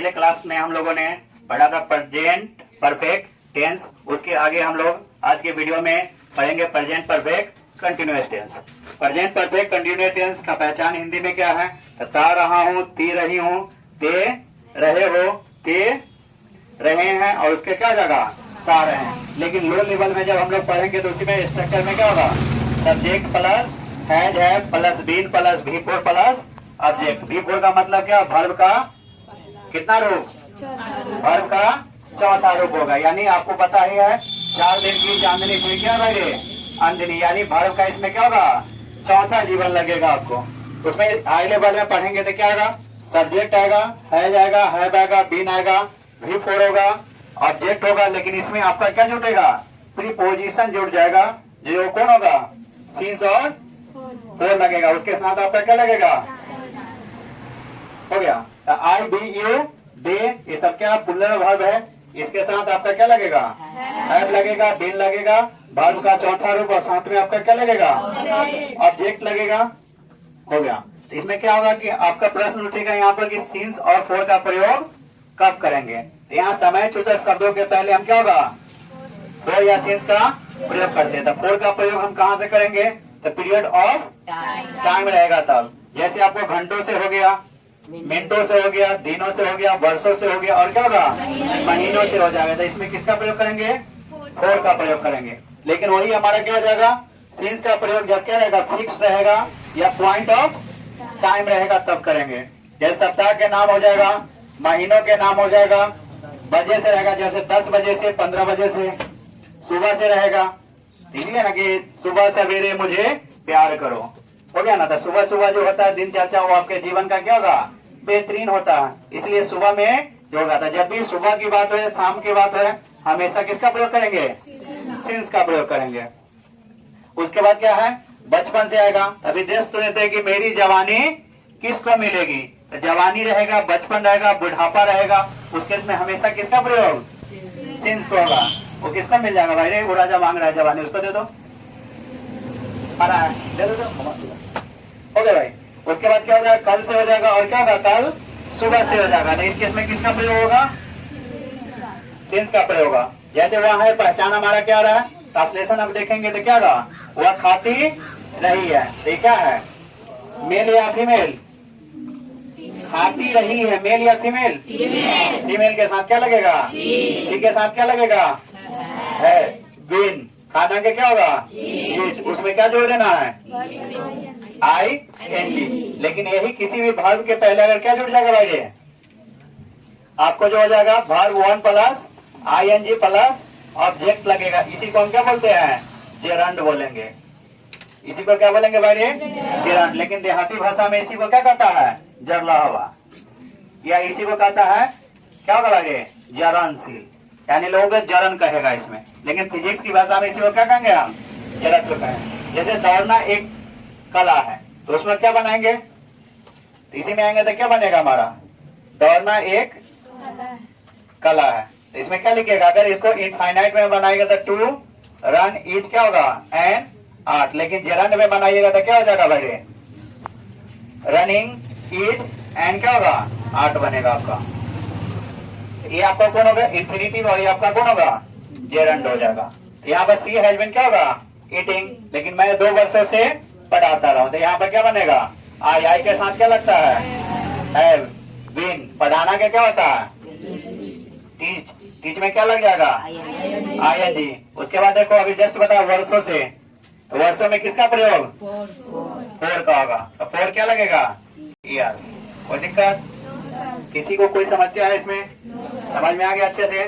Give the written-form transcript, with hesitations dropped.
पिछले क्लास में हम लोगों ने पढ़ा था प्रेजेंट परफेक्ट टेंस। उसके आगे हम लोग आज के वीडियो में पढ़ेंगे present perfect continuous tense. Present perfect continuous tense का पहचान हिंदी में क्या है? ता रहा हूँ, ती रही हूँ, ते रहे हो, ते रहे हैं, और उसके क्या जगह ता रहे हैं। लेकिन लो लेवल में जब हम लोग पढ़ेंगे तो उसी में स्ट्रक्चर में क्या होगा? सब्जेक्ट प्लस हैज है plus been plus V4 plus object. V4 का मतलब क्या? वर्ब का कितना रूप? वर्ब का चौथा रूप होगा। यानी आपको पता ही है 4 दिन की चांदनी हुई क्या भाई अंजनी, यानी वर्ब का इसमें क्या होगा? चौथा जीवन लगेगा आपको। उसमें हाई लेवल में पढ़ेंगे तो क्या आएगा? सब्जेक्ट आएगा, हैज आएगा, हैव आएगा, बीन आएगा, V4 होगा, ऑब्जेक्ट होगा। लेकिन इसमें आपका क्या जुटेगा? प्रीपोजिशन जुट जाएगा, जो कौन होगा? सीन्स और फोर लगेगा। उसके साथ आपका क्या लगेगा? हो गया आई बी यू दे, ये सब क्या प्लूरल वर्ब है। इसके साथ आपका क्या लगेगा? हैव लगेगा, बीन लगेगा, वर्ब का चौथा रूप, और साथ में आपका क्या लगेगा? ऑब्जेक्ट लगेगा। हो गया। तो इसमें क्या होगा कि आपका प्रश्न उठेगा यहाँ पर कि सीन्स और फोर का प्रयोग कब करेंगे। तो यहाँ समय सूचक शब्दों के पहले हम क्या होगा? फोर या सीन्स का प्रयोग करते हैं। तो फोर का प्रयोग हम कहाँ से करेंगे? तो पीरियड ऑफ टाइम रहेगा तब। जैसे आपको घंटों से हो गया, मिनटों से हो गया, दिनों से हो गया, वर्षों से हो गया, और क्या होगा? महीनों से हो जाएगा। तो इसमें किसका प्रयोग करेंगे? फोर का प्रयोग करेंगे। लेकिन वही हमारा क्या हो जाएगा? सीन्स का प्रयोग जब क्या रहेगा? फिक्स रहेगा या पॉइंट ऑफ टाइम रहेगा तब करेंगे। जैसे सप्ताह के नाम हो जाएगा, महीनों के नाम हो जाएगा, बजे से रहेगा, जैसे 10 बजे से 15 बजे से, सुबह से रहेगा। ठीक है ना कि सुबह सवेरे मुझे प्यार करो, हो गया ना। तो सुबह सुबह जो होता है दिन चर्चा, वो आपके जीवन का क्या होगा? बेहतरीन होता है। इसलिए सुबह में जो होगा था, जब भी सुबह की बात हो, शाम की बात है, हमेशा किसका प्रयोग करेंगे? सिंस का प्रयोग करेंगे। उसके बाद क्या है? बचपन से आएगा। अभी देश सुनते हैं कि मेरी जवानी किसको मिलेगी? तो जवानी रहेगा, बचपन रहेगा, बुढ़ापा रहेगा, उसके में हमेशा किसका प्रयोग? सिंस को होगा। वो किसको मिल जाएगा भाई? वो राजा मांग रहा है जवानी, उसको दे दो, आ रहा है, दे दो। हो गया भाई। उसके बाद क्या हो जाएगा? कल से हो जाएगा, और क्या होगा? कल सुबह से हो जाएगा। इस केस में किसका प्रयोग होगा? सिंस का प्रयोग होगा। जैसे वहाँ है, पहचान हमारा क्या रहा है? ट्रांसलेशन अब देखेंगे तो क्या होगा? वह खाती रही है। ये क्या है? मेल या फीमेल? खाती रही है, मेल या फीमेल? फीमेल के साथ क्या लगेगा? सी के साथ क्या लगेगा? है बीन। खाना के क्या होगा? उसमें क्या जोड़ देना है? ING। लेकिन यही किसी भी वर्ब के पहले अगर क्या जुड़ जाएगा भाई? आपको जो हो जाएगा verb 1 plus ING plus object लगेगा। इसी को हम क्या बोलते हैं? जेरंड बोलेंगे। इसी को क्या बोलेंगे भाई? जेरंड। लेकिन देहाती भाषा में इसी को क्या कहता है? जरला हवा, या इसी को कहता है क्या होगा भाई? जरणशील, यानी लोगों को जरन कहेगा इसमें। लेकिन फिजिक्स की भाषा में इसी को क्या कहेंगे हम? जड़त्व कहेंगे। जैसे दौड़ना एक कला है, तो उसमें क्या बनाएंगे? तो इसी में आएंगे तो क्या बनेगा हमारा? दौड़ना एक कला है। तो इसमें क्या लिखेगा? अगर इसको इनफाइनाइट में बनाएगा तो टू रन इज क्या होगा? An art. लेकिन जेरंड में बनाइएगा तो क्या हो जाएगा भाई? रनिंग इज एंड क्या होगा? आर्ट बनेगा आपका। ये आपका कौन होगा? इंफिनिटिव, और ये आपका कौन होगा? जेरंड हो जाएगा। यहाँ पर सी हैज बीन क्या होगा? ईटिंग। लेकिन मैं 2 वर्षों से पढ़ाता रहा हूँ, तो यहाँ पर क्या बनेगा? आई के साथ क्या लगता है? Have been. पढ़ाना के क्या होता है? टीच। टीच में क्या लग जाएगा? ING। उसके बाद देखो, अभी जस्ट बताया वर्षों से, तो वर्षों में किसका प्रयोग? फोर का होगा। तो फोर क्या लगेगा? ईयर। कोई दिक्कत? किसी को कोई समस्या है इसमें? समझ में आ गया अच्छे से?